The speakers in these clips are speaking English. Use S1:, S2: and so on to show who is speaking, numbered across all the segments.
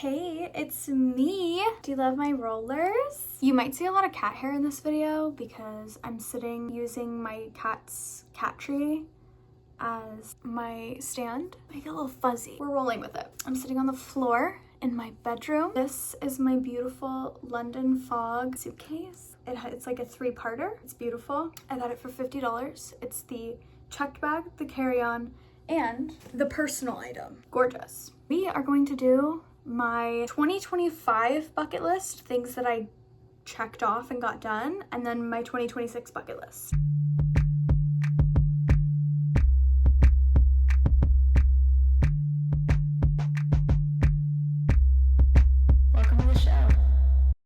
S1: Hey, it's me. Do you love my rollers? You might see a lot of cat hair in this video because I'm sitting using my cat's cat tree as my stand. Make it a little fuzzy. We're rolling with it. I'm sitting on the floor in my bedroom. This is my beautiful London Fog suitcase. It's like a 3-parter. It's beautiful. I got it for $50. It's the checked bag, the carry-on, and the personal item. Gorgeous. We are going to do my 2025 bucket list, things that I checked off and got done, and then my 2026 bucket list. Welcome to the show.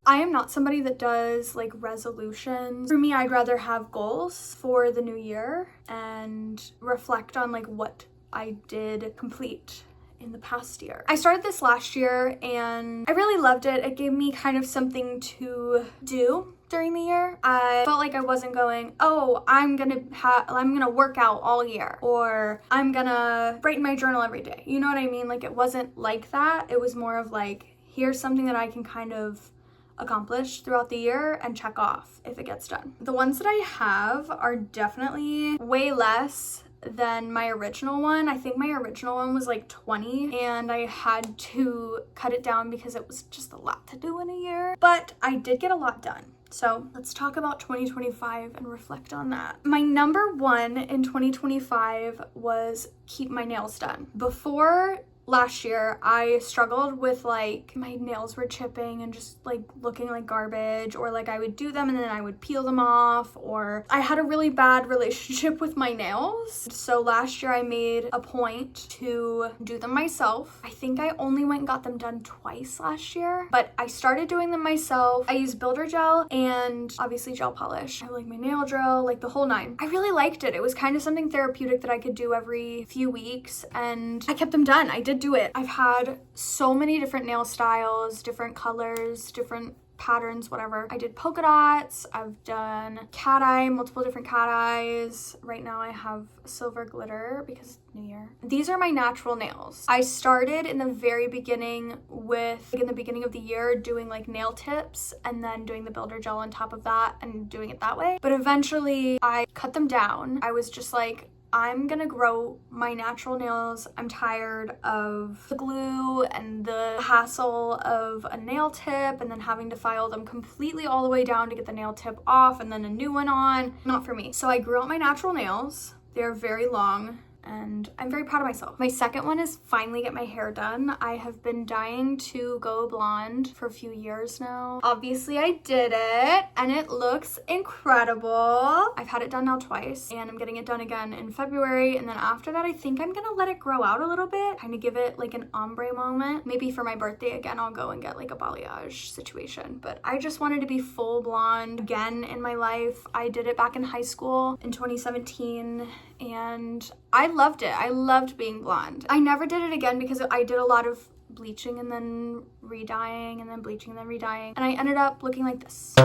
S1: I am not somebody that does like resolutions. For me, I'd rather have goals for the new year and reflect on like what I did complete in the past year. I started this last year and I really loved it. It gave me kind of something to do during the year. I felt like I wasn't going, oh, I'm gonna work out all year, or I'm gonna write in my journal every day. You know what I mean? Like, it wasn't like that. It was more of like, here's something that I can kind of accomplish throughout the year and check off if it gets done. The ones that I have are definitely way less than my original one. I think my original one was like 20 and I had to cut it down because it was just a lot to do in a year, but I did get a lot done. So let's talk about 2025 and reflect on that. My number one in 2025 was keep my nails done. Before last year, I struggled with like my nails were chipping and just like looking like garbage, or like I would do them and then I would peel them off, or I had a really bad relationship with my nails. So last year I made a point to do them myself. I think I only went and got them done twice last year, but I started doing them myself. I used builder gel and obviously gel polish. I like my nail drill, like the whole nine. I really liked it. It was kind of something therapeutic that I could do every few weeks and I kept them done. I did do it. I've had so many different nail styles, different colors, different patterns, whatever. I did polka dots, I've done cat eye, multiple different cat eyes. Right now I have silver glitter because it's New Year. These are my natural nails. I started in the very beginning with, like in the beginning of the year, doing like nail tips and then doing the builder gel on top of that and doing it that way. But eventually I cut them down. I was just like, I'm gonna grow my natural nails. I'm tired of the glue and the hassle of a nail tip and then having to file them completely all the way down to get the nail tip off and then a new one on. Not for me. So I grew out my natural nails. They're very long and I'm very proud of myself. My second one is finally get my hair done. I have been dying to go blonde for a few years now. Obviously I did it and it looks incredible. I've had it done now twice and I'm getting it done again in February, and then after that I think I'm gonna let it grow out a little bit, kind of give it like an ombre moment. Maybe for my birthday again I'll go and get like a balayage situation, but I just wanted to be full blonde again in my life. I did it back in high school in 2017 and I loved it. I loved being blonde. I never did it again because I did a lot of bleaching and then re-dyeing and then bleaching and then re-dyeing, and I ended up looking like this.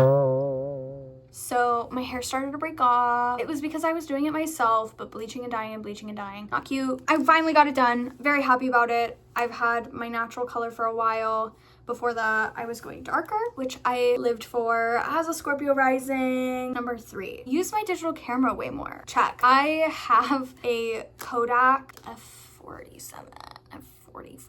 S1: So my hair started to break off. It was because I was doing it myself, but bleaching and dyeing and bleaching and dyeing, not cute. I finally got it done. Very happy about it. I've had my natural color for a while. Before that, I was going darker, which I lived for as a Scorpio rising. Number 3, use my digital camera way more. Check. I have a Kodak F47, F45,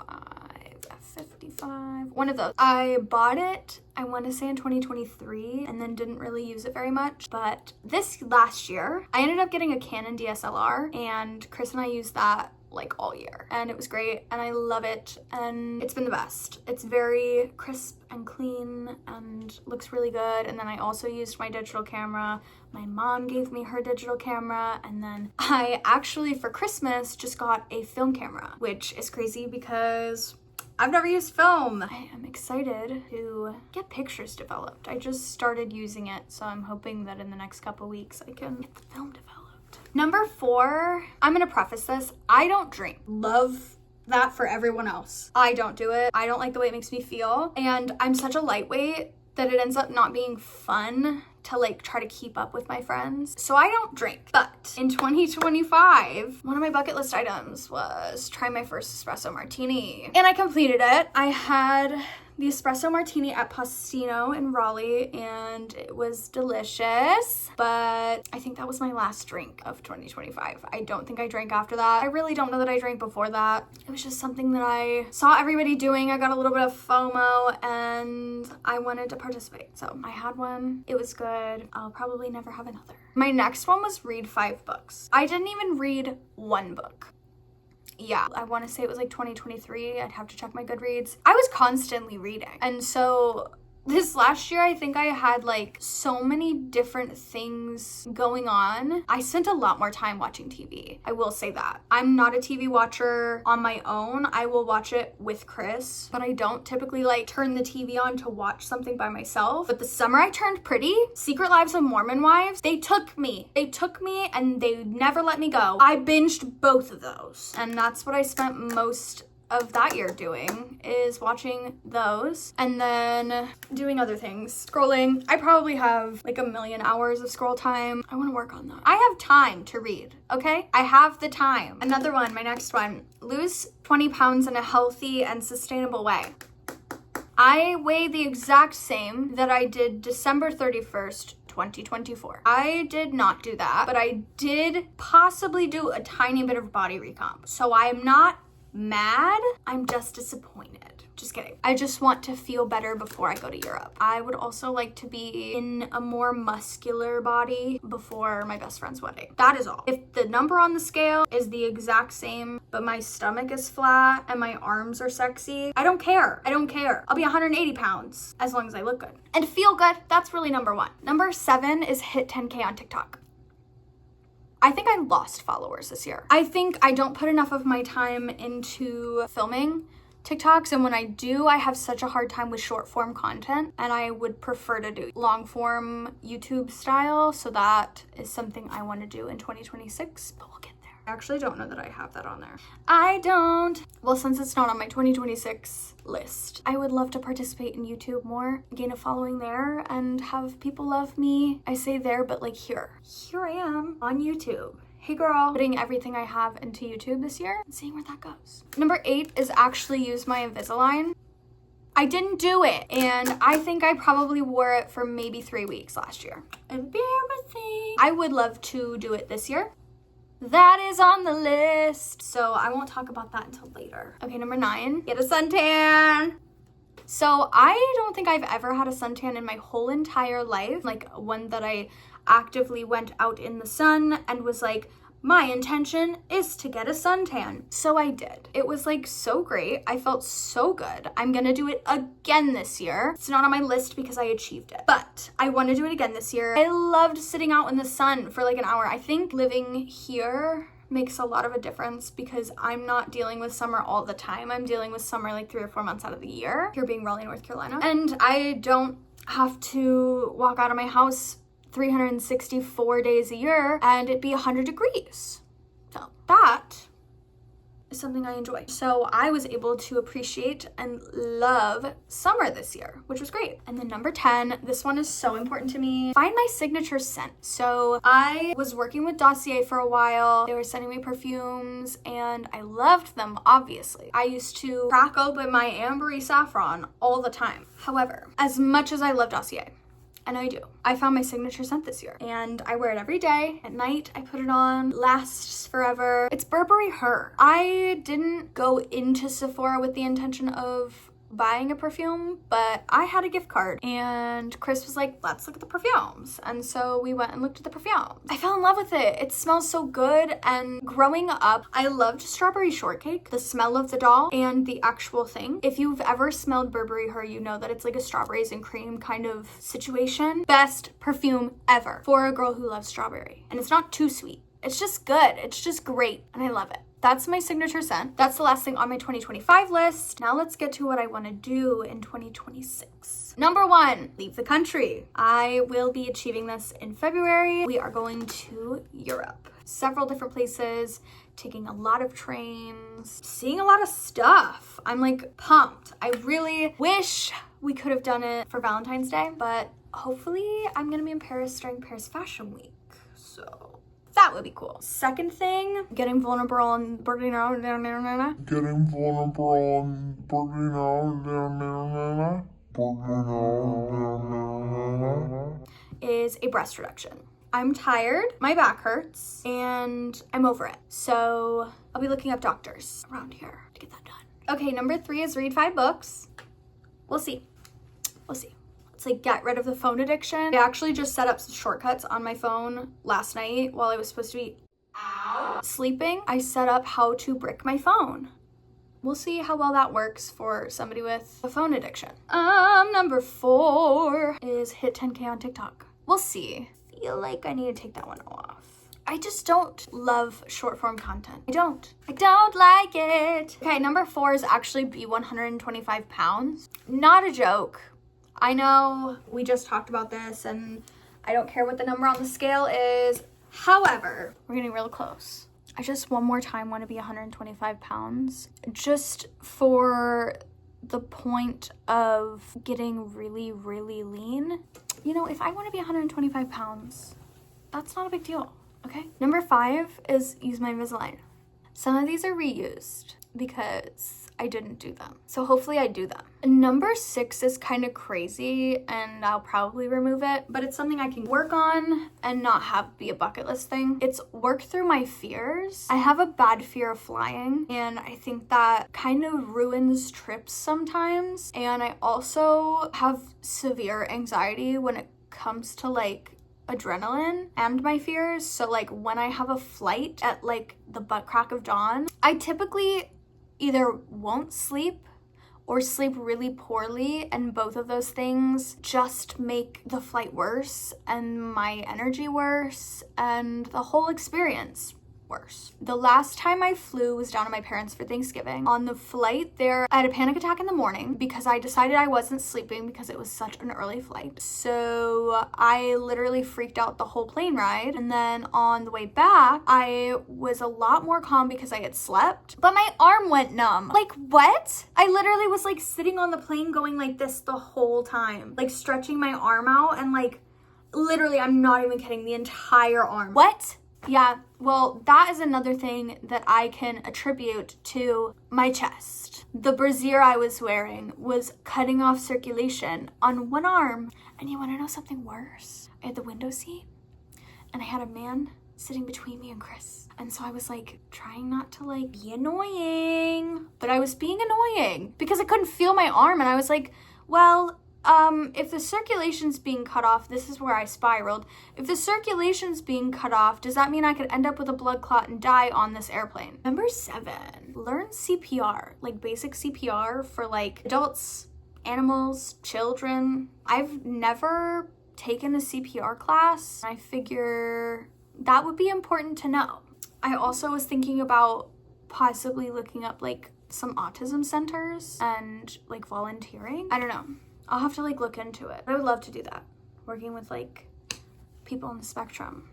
S1: F55, one of those. I bought it, I want to say in 2023, and then didn't really use it very much. But this last year, I ended up getting a Canon DSLR, and Chris and I used that like all year, and it was great and I love it and it's been the best. It's very crisp and clean and looks really good. And then I also used my digital camera. My mom gave me her digital camera, and then I actually for Christmas just got a film camera, which is crazy because I've never used film. I am excited to get pictures developed. I just started using it, so I'm hoping that in the next couple weeks I can get the film developed. Number 4, I'm gonna preface this, I don't drink. Love that for everyone else. I don't do it. I don't like the way it makes me feel. And I'm such a lightweight that it ends up not being fun to like try to keep up with my friends. So I don't drink. But in 2025, one of my bucket list items was try my first espresso martini. And I completed it. I had the espresso martini at Postino in Raleigh, and it was delicious, but I think that was my last drink of 2025. I don't think I drank after that. I really don't know that I drank before that. It was just something that I saw everybody doing. I got a little bit of FOMO and I wanted to participate. So I had one. It was good. I'll probably never have another. My next one was read 5 books. I didn't even read one book. Yeah, I want to say it was like 2023. I'd have to check my Goodreads. I was constantly reading. And so this last year, I think I had like so many different things going on. I spent a lot more time watching TV. I will say that. I'm not a TV watcher on my own. I will watch it with Chris, but I don't typically like turn the TV on to watch something by myself. But the summer I turned pretty, Secret Lives of Mormon Wives, they took me and they never let me go. I binged both of those. And that's what I spent most of that year doing, is watching those and then doing other things. Scrolling. I probably have like 1 million hours of scroll time. I want to work on that. I have time to read, okay? I have the time. Another one, my next one, lose 20 pounds in a healthy and sustainable way. I weigh the exact same that I did December 31st, 2024. I did not do that, but I did possibly do a tiny bit of body recomp. So I'm not mad, I'm just disappointed. Just kidding. I just want to feel better before I go to Europe. I would also like to be in a more muscular body before my best friend's wedding. That is all. If the number on the scale is the exact same, but my stomach is flat and my arms are sexy, I don't care. I don't care. I'll be 180 pounds as long as I look good and feel good. That's really number 1. Number 7 is hit 10K on TikTok. I think I lost followers this year. I think I don't put enough of my time into filming TikToks, and when I do, I have such a hard time with short form content, and I would prefer to do long form YouTube style, so that is something I want to do in 2026, but we'll get there. I actually don't know that I have that on there. I don't. Well, since it's not on my 2026 list, I would love to participate in YouTube more, gain a following there, and have people love me. I say there, but like here I am on YouTube. Hey girl, putting everything I have into YouTube this year and seeing where that goes. Number 8 is actually use my Invisalign. I didn't do it, and I think I probably wore it for maybe 3 weeks last year. Embarrassing. I would love to do it this year. That is on the list, so I won't talk about that until later. Okay, number 9, get a suntan. So I don't think I've ever had a suntan in my whole entire life, like one that I actively went out in the sun and was like, my intention is to get a suntan. So I did. It was like so great. I felt so good. I'm gonna do it again this year. It's not on my list because I achieved it, but I want to do it again this year. I loved sitting out in the sun for like an hour. I think living here makes a lot of a difference because I'm not dealing with summer all the time. I'm dealing with summer like 3 or 4 months out of the year, here being Raleigh, North Carolina. And I don't have to walk out of my house 364 days a year and it be 100 degrees. So that is something I enjoy. So I was able to appreciate and love summer this year, which was great. And then number 10, this one is so important to me. Find my signature scent. So I was working with Dossier for a while. They were sending me perfumes and I loved them, obviously. I used to crack open my ambery saffron all the time. However, as much as I love Dossier, and I do, I found my signature scent this year and I wear it every day. At night, I put it on, lasts forever. It's Burberry Her. I didn't go into Sephora with the intention of buying a perfume, but I had a gift card and Chris was like, let's look at the perfumes. And so we went and looked at the perfumes. I fell in love with it. It smells so good. And growing up, I loved strawberry shortcake, the smell of the doll and the actual thing. If you've ever smelled Burberry Her, you know that it's like a strawberries and cream kind of situation. Best perfume ever for a girl who loves strawberry. And it's not too sweet. It's just good. It's just great. And I love it. That's my signature scent. That's the last thing on my 2025 list. Now let's get to what I want to do in 2026. Number 1, leave the country. I will be achieving this in February. We are going to Europe. Several different places, taking a lot of trains, seeing a lot of stuff. I'm like pumped. I really wish we could have done it for Valentine's Day, but hopefully I'm gonna be in Paris during Paris Fashion Week. So that would be cool. Second thing, getting vulnerable and burning out. Is a breast reduction. I'm tired, my back hurts, and I'm over it. So I'll be looking up doctors around here to get that done. Okay, number 3 is read 5 books. We'll see. It's like get rid of the phone addiction. I actually just set up some shortcuts on my phone last night while I was supposed to be sleeping. I set up how to brick my phone. We'll see how well that works for somebody with a phone addiction. Number 4 is hit 10K on TikTok. We'll see. I feel like I need to take that one off. I just don't love short form content. I don't like it. Okay, number 4 is actually be 125 pounds. Not a joke. I know we just talked about this and I don't care what the number on the scale is. However, we're getting real close. I just one more time want to be 125 pounds just for the point of getting really, really lean. You know, if I want to be 125 pounds, that's not a big deal, okay? Number 5 is use my Invisalign. Some of these are reused because I didn't do them. So hopefully I do them. Number 6 is kind of crazy and I'll probably remove it, but it's something I can work on and not have be a bucket list thing. It's work through my fears. I have a bad fear of flying and I think that kind of ruins trips sometimes. And I also have severe anxiety when it comes to like adrenaline and my fears. So like when I have a flight at like the butt crack of dawn, I typically either won't sleep or sleep really poorly, and both of those things just make the flight worse and my energy worse and the whole experience worse. The last time I flew was down to my parents for Thanksgiving. On the flight there, I had a panic attack in the morning because I decided I wasn't sleeping because it was such an early flight. So I literally freaked out the whole plane ride. And then on the way back, I was a lot more calm because I had slept, but my arm went numb. Like, what? I literally was like sitting on the plane going like this the whole time, like stretching my arm out and like literally, I'm not even kidding, the entire arm. What? Yeah, well, that is another thing that I can attribute to my chest. The brassiere I was wearing was cutting off circulation on one arm. And you want to know something worse? I had the window seat and I had a man sitting between me and Chris. And so I was like trying not to like be annoying, but I was being annoying because I couldn't feel my arm. And I was like, well, if the circulation's being cut off, this is where I spiraled. If the circulation's being cut off, does that mean I could end up with a blood clot and die on this airplane? Number 7, learn CPR, like basic CPR for like adults, animals, children. I've never taken a CPR class. I figure that would be important to know. I also was thinking about possibly looking up like some autism centers and like volunteering. I don't know. I'll have to like look into it. I would love to do that. Working with like people on the spectrum.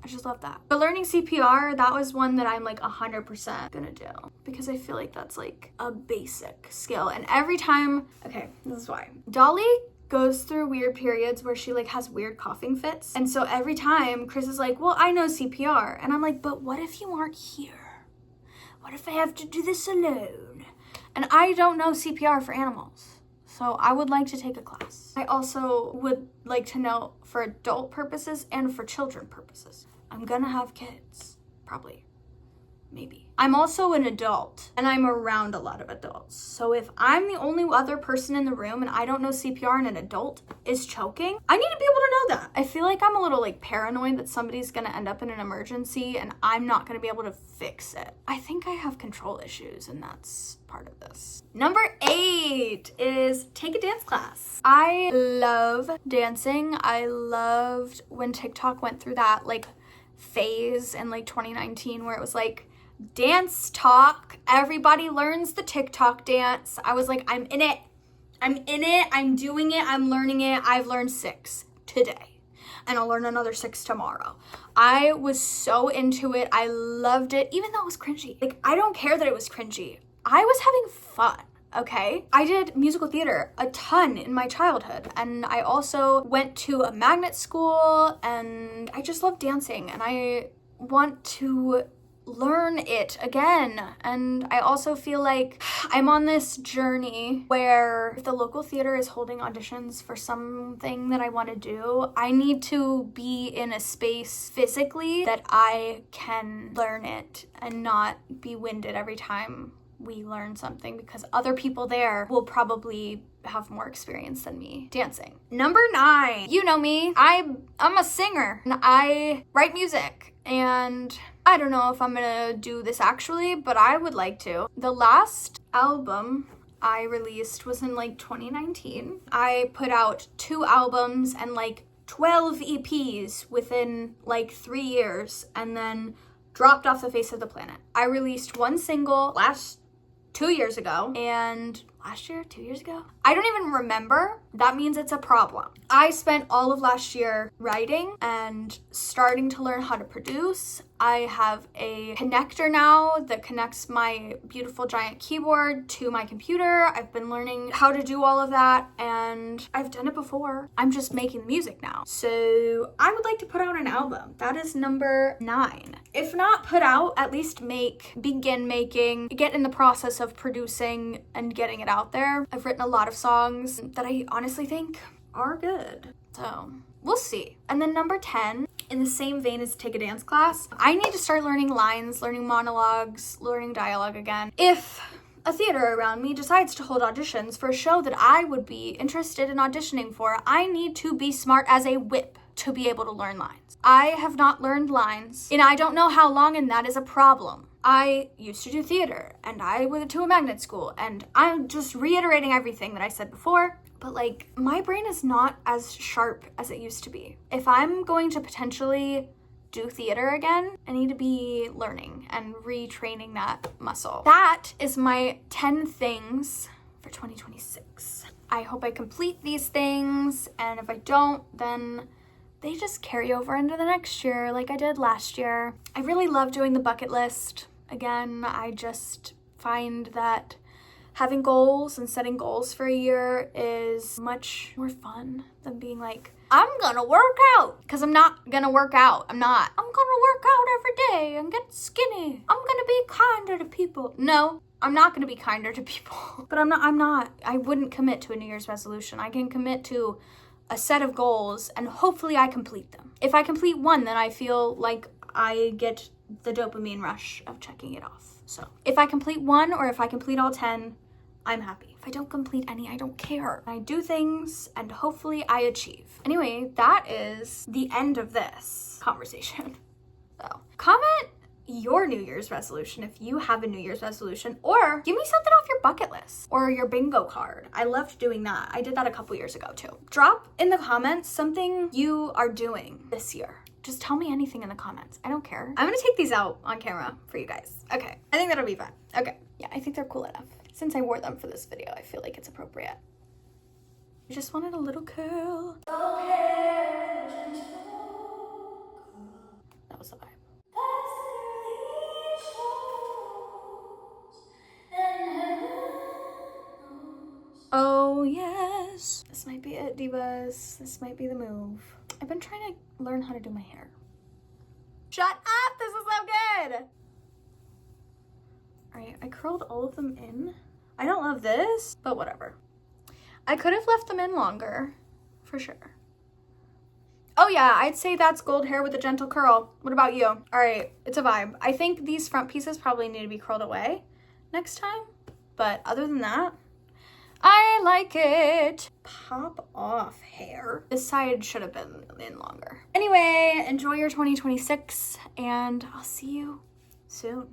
S1: I just love that. But learning CPR, that was one that I'm like 100% gonna do because I feel like that's like a basic skill. And every time, okay, this is why. Dahli goes through weird periods where she like has weird coughing fits. And so every time Chris is like, well, I know CPR. And I'm like, but what if you aren't here? What if I have to do this alone? And I don't know CPR for animals. So I would like to take a class. I also would like to know for adult purposes and for children purposes. I'm gonna have kids, probably, maybe. I'm also an adult and I'm around a lot of adults. So if I'm the only other person in the room and I don't know CPR and an adult is choking, I need to be able to know that. I feel like I'm a little like paranoid that somebody's gonna end up in an emergency and I'm not gonna be able to fix it. I think I have control issues and that's part of this. Number 8 is take a dance class. I love dancing. I loved when TikTok went through that like phase in like 2019 where it was like dance talk. Everybody learns the TikTok dance. I was like, I'm in it. I'm doing it. I'm learning it. I've learned 6 today, and I'll learn another 6 tomorrow. I was so into it. I loved it, even though it was cringy. Like, I don't care that it was cringy. I was having fun. Okay, I did musical theater a ton in my childhood, and I also went to a magnet school, and I just love dancing, and I want to learn it again. And I also feel like I'm on this journey where if the local theater is holding auditions for something that I want to do, I need to be in a space physically that I can learn it and not be winded every time we learn something, because other people there will probably have more experience than me dancing. Number 9, you know me, I'm a singer and I write music, and I don't know if I'm gonna do this actually, but I would like to. The last album I released was in like 2019. I put out 2 albums and like 12 EPs within like 3 years, and then dropped off the face of the planet. I released 1 single 2 years ago, and last year, 2 years ago? I don't even remember. That means it's a problem. I spent all of last year writing and starting to learn how to produce. I have a connector now that connects my beautiful giant keyboard to my computer. I've been learning how to do all of that, and I've done it before. I'm just making the music now. So I would like to put out an album. That is number 9. If not put out, at least begin making, get in the process of producing and getting it out there. I've written a lot of songs that I honestly think are good. So we'll see. And then number 10, in the same vein as take a dance class, I need to start learning lines, learning monologues, learning dialogue again. If a theater around me decides to hold auditions for a show that I would be interested in auditioning for, I need to be smart as a whip to be able to learn lines. I have not learned lines, and I don't know how long, and that is a problem. I used to do theater, and I went to a magnet school, and I'm just reiterating everything that I said before, but like, my brain is not as sharp as it used to be. If I'm going to potentially do theater again, I need to be learning and retraining that muscle. That is my 10 things for 2026. I hope I complete these things, and if I don't, then they just carry over into the next year like I did last year. I really love doing the bucket list. Again, I just find that having goals and setting goals for a year is much more fun than being like, I'm gonna work out, because I'm not gonna work out. I'm gonna work out every day and get skinny. I'm gonna be kinder to people. No, I'm not gonna be kinder to people. But I wouldn't commit to a New Year's resolution. I can commit to a set of goals, and hopefully I complete them. If I complete one, then I feel like I get the dopamine rush of checking it off. So if I complete one, or if I complete all 10, I'm happy. If I don't complete any, I don't care. I do things, and hopefully I achieve. Anyway, that is the end of this conversation. So comment your New Year's resolution if you have a New Year's resolution, or give me something off your bucket list or your bingo card. I loved doing that. I did that a couple years ago too. Drop in the comments something you are doing this year. Just tell me anything in the comments. I don't care. I'm gonna take these out on camera for you guys. Okay, I think that'll be fun. Okay, yeah, I think they're cool enough. Since I wore them for this video, I feel like it's appropriate. I just wanted a little curl. That was the vibe. Oh yes. This might be it, divas. This might be the move. I've been trying to learn how to do my hair. Shut up! This is so good! Alright, I curled all of them in. I don't love this, but whatever. I could have left them in longer, for sure. Oh yeah, I'd say that's gold hair with a gentle curl. What about you? Alright, it's a vibe. I think these front pieces probably need to be curled away next time, but other than that, I like it. Pop off hair. This side should have been in longer. Anyway, enjoy your 2026, and I'll see you soon.